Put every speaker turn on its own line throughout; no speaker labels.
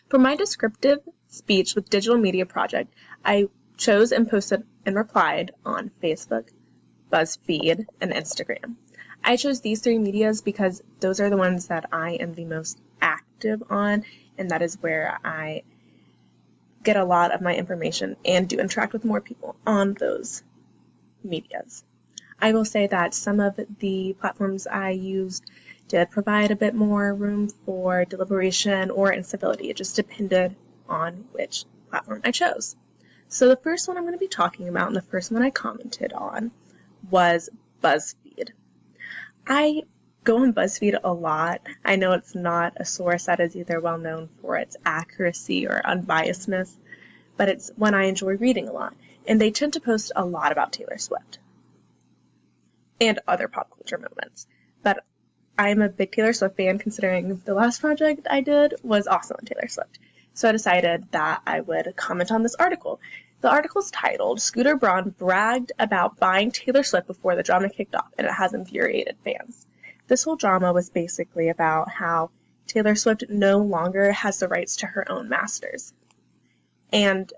For my descriptive speech with Digital Media Project, I chose and posted and replied on Facebook, BuzzFeed, and Instagram. I chose these three medias because those are the ones that I am the most active on, and that is where I get a lot of my information and do interact with more people on those medias. I will say that some of the platforms I used did provide a bit more room for deliberation or incivility. It just depended on which platform I chose. So the first one I'm going to be talking about, and the first one I commented on, was BuzzFeed. I go on BuzzFeed a lot. I know it's not a source that is either well known for its accuracy or unbiasedness, but it's one I enjoy reading a lot. And they tend to post a lot about Taylor Swift and other pop culture moments. But I'm a big Taylor Swift fan, considering the last project I did was also on Taylor Swift. So I decided that I would comment on this article. The article is titled, "Scooter Braun Bragged About Buying Taylor Swift Before the Drama Kicked Off, and It Has Infuriated Fans." This whole drama was basically about how Taylor Swift no longer has the rights to her own masters. And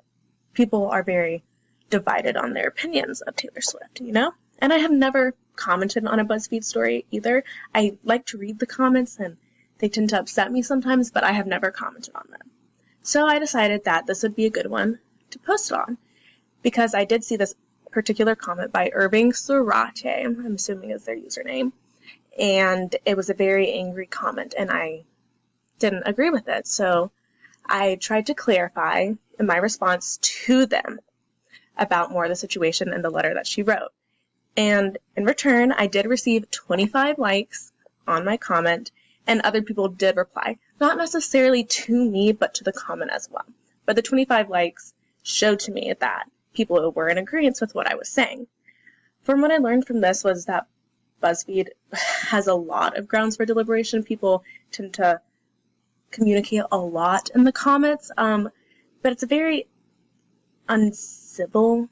people are very divided on their opinions of Taylor Swift, you know? And I have never commented on a BuzzFeed story either. I like to read the comments, and they tend to upset me sometimes, but I have never commented on them. So I decided that this would be a good one to post on, because I did see this particular comment by Irving Surate, I'm assuming is their username, and it was a very angry comment, and I didn't agree with it. So I tried to clarify in my response to them about more of the situation in the letter that she wrote. And in return, I did receive 25 likes on my comment, and other people did reply. Not necessarily to me, but to the comment as well. But the 25 likes showed to me that people were in agreement with what I was saying. From what I learned from this was that BuzzFeed has a lot of grounds for deliberation. People tend to communicate a lot in the comments, but it's a very uncivil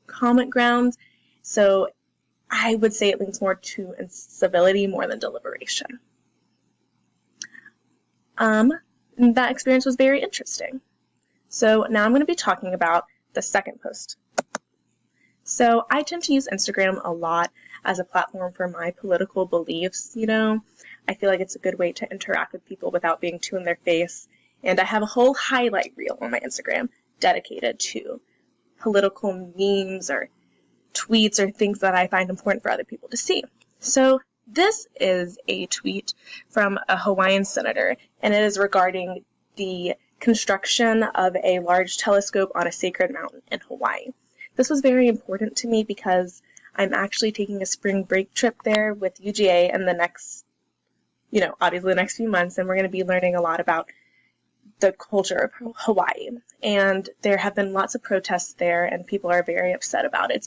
comment grounds. So I would say it leans more to incivility more than deliberation. That experience was very interesting. So now I'm going to be talking about the second post. So I tend to use Instagram a lot as a platform for my political beliefs, you know. I feel like it's a good way to interact with people without being too in their face. And I have a whole highlight reel on my Instagram dedicated to political memes or tweets or things that I find important for other people to see. So this is a tweet from a Hawaiian senator, and it is regarding the construction of a large telescope on a sacred mountain in Hawaii. This was very important to me because I'm actually taking a spring break trip there with UGA in the next, obviously the next few months, and we're going to be learning a lot about the culture of Hawaii. And there have been lots of protests there, and people are very upset about it.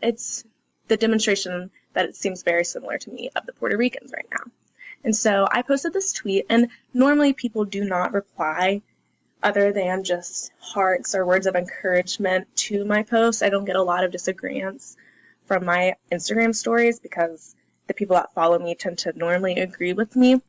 It's the demonstration that it seems very similar to me of the Puerto Ricans right now. And so I posted this tweet, and normally people do not reply other than just hearts or words of encouragement to my post. I don't get a lot of disagreements from my Instagram stories because the people that follow me tend to normally agree with me.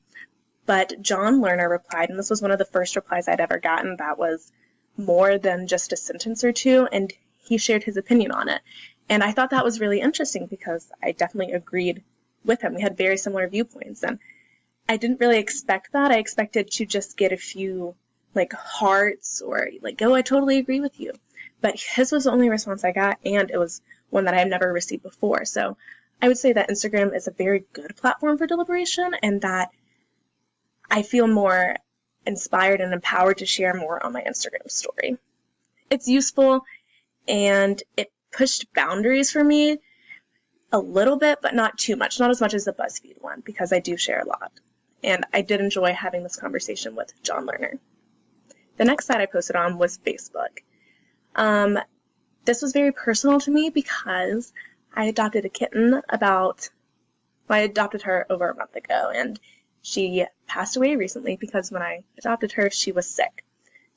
But John Lerner replied, and this was one of the first replies I'd ever gotten that was more than just a sentence or two, and he shared his opinion on it. And I thought that was really interesting because I definitely agreed with him. We had very similar viewpoints, and I didn't really expect that. I expected to just get a few hearts or oh, I totally agree with you. But his was the only response I got, and it was one that I've never received before. So I would say that Instagram is a very good platform for deliberation, and that I feel more inspired and empowered to share more on my Instagram story. It's useful, and it pushed boundaries for me a little bit, but not too much. Not as much as the BuzzFeed one, because I do share a lot. And I did enjoy having this conversation with John Lerner. The next site I posted on was Facebook. This was very personal to me because I adopted a kitten I adopted her over a month ago, and she passed away recently because when I adopted her, she was sick.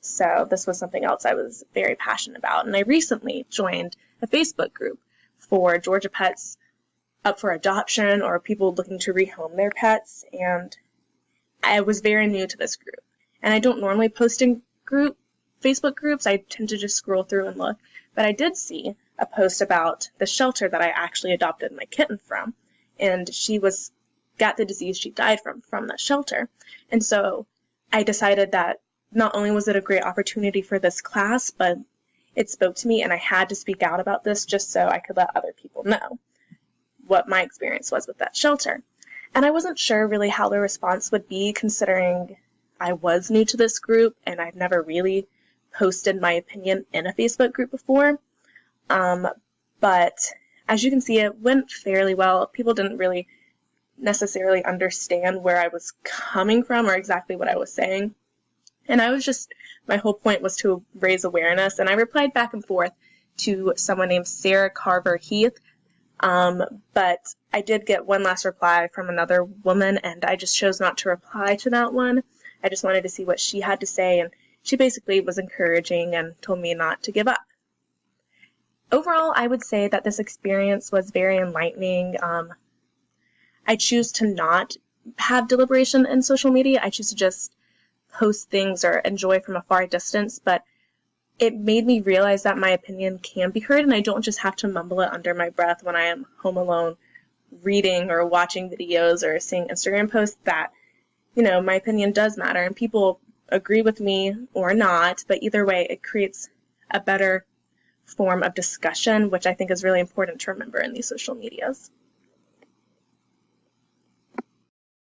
So this was something else I was very passionate about. And I recently joined a Facebook group for Georgia pets up for adoption or people looking to rehome their pets. And I was very new to this group. And I don't normally post in Facebook groups. I tend to just scroll through and look. But I did see a post about the shelter that I actually adopted my kitten from. And she got the disease she died from that shelter. And so I decided that not only was it a great opportunity for this class, but it spoke to me, and I had to speak out about this just so I could let other people know what my experience was with that shelter. And I wasn't sure really how the response would be, considering I was new to this group and I've never really posted my opinion in a Facebook group before. But as you can see, it went fairly well. People didn't really necessarily understand where I was coming from or exactly what I was saying. And my whole point was to raise awareness. And I replied back and forth to someone named Sarah Carver Heath. But I did get one last reply from another woman, and I just chose not to reply to that one. I just wanted to see what she had to say, and she basically was encouraging and told me not to give up. Overall, I would say that this experience was very enlightening. I choose to not have deliberation in social media. I choose to just post things or enjoy from a far distance, but it made me realize that my opinion can be heard, and I don't just have to mumble it under my breath when I am home alone reading or watching videos or seeing Instagram posts, that, my opinion does matter, and people agree with me or not, but either way, it creates a better form of discussion, which I think is really important to remember in these social medias.